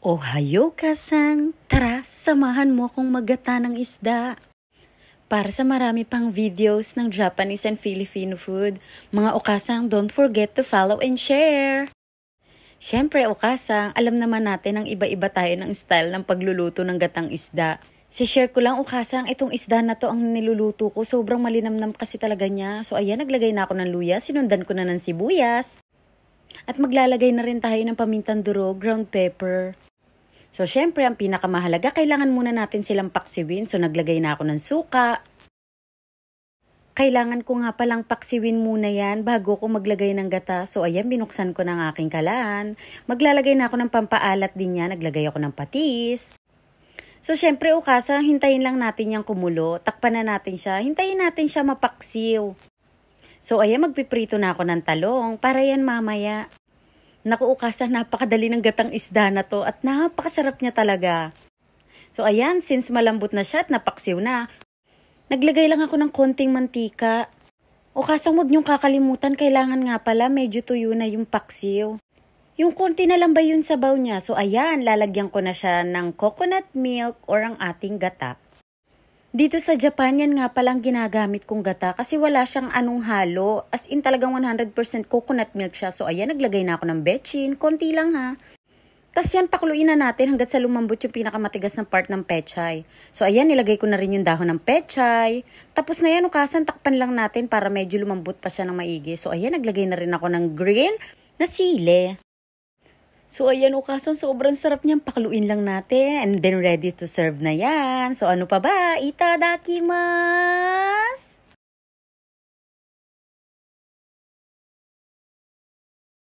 Ohayo kasang, tara samahan mo akong maggata ng isda. Para sa marami pang videos ng Japanese and Filipino food, mga okasang don't forget to follow and share. Siyempre okasang, alam naman natin ang iba-iba tayo ng style ng pagluluto ng gatang isda. Si-share ko lang ukasang itong isda na to ang niluluto ko, sobrang malinamnam kasi talaga niya. So ayan, naglagay na ako ng luya, sinundan ko na ng sibuyas. At maglalagay na rin tayo ng pamintang durog, ground pepper. So, syempre, ang pinakamahalaga, kailangan muna natin silang paksiwin. So, naglagay na ako ng suka. Kailangan ko nga palang paksiwin muna yan bago ko maglagay ng gata. So, ayan, binuksan ko ng aking kalan. Maglalagay na ako ng pampaalat din yan. Naglagay ako ng patis. So, syempre, ukasa, hintayin lang natin yung kumulo. Takpan na natin siya. Hintayin natin siya mapaksiw. So, ayan, magpiprito na ako ng talong para yan mamaya. Naku, ukasa, napakadali ng gatang isda na to at napakasarap niya talaga. So ayan, since malambot na siya at napaksiw na, naglagay lang ako ng konting mantika. Ukasang huwag niyong kakalimutan, kailangan nga pala medyo tuyo na yung paksiw. Yung konti na lang ba yung sabaw niya? So ayan, lalagyan ko na siya ng coconut milk or ang ating gata. Dito sa Japan, yan nga palang ginagamit kong gata kasi wala siyang anong halo. As in talagang 100% coconut milk siya. So ayan, naglagay na ako ng betchin. Konti lang ha. Tapos yan, pakuluin na natin hanggat sa lumambot yung pinakamatigas na part ng pechay. So ayan, nilagay ko na rin yung dahon ng pechay. Tapos na yan, ukasan, takpan lang natin para medyo lumambot pa siya ng maigi. So ayan, naglagay na rin ako ng green na sili. So, ayan, ukasan, sobrang sarap niyan. Pakuluin lang natin. And then, ready to serve na yan. So, ano pa ba? Itadakimasu!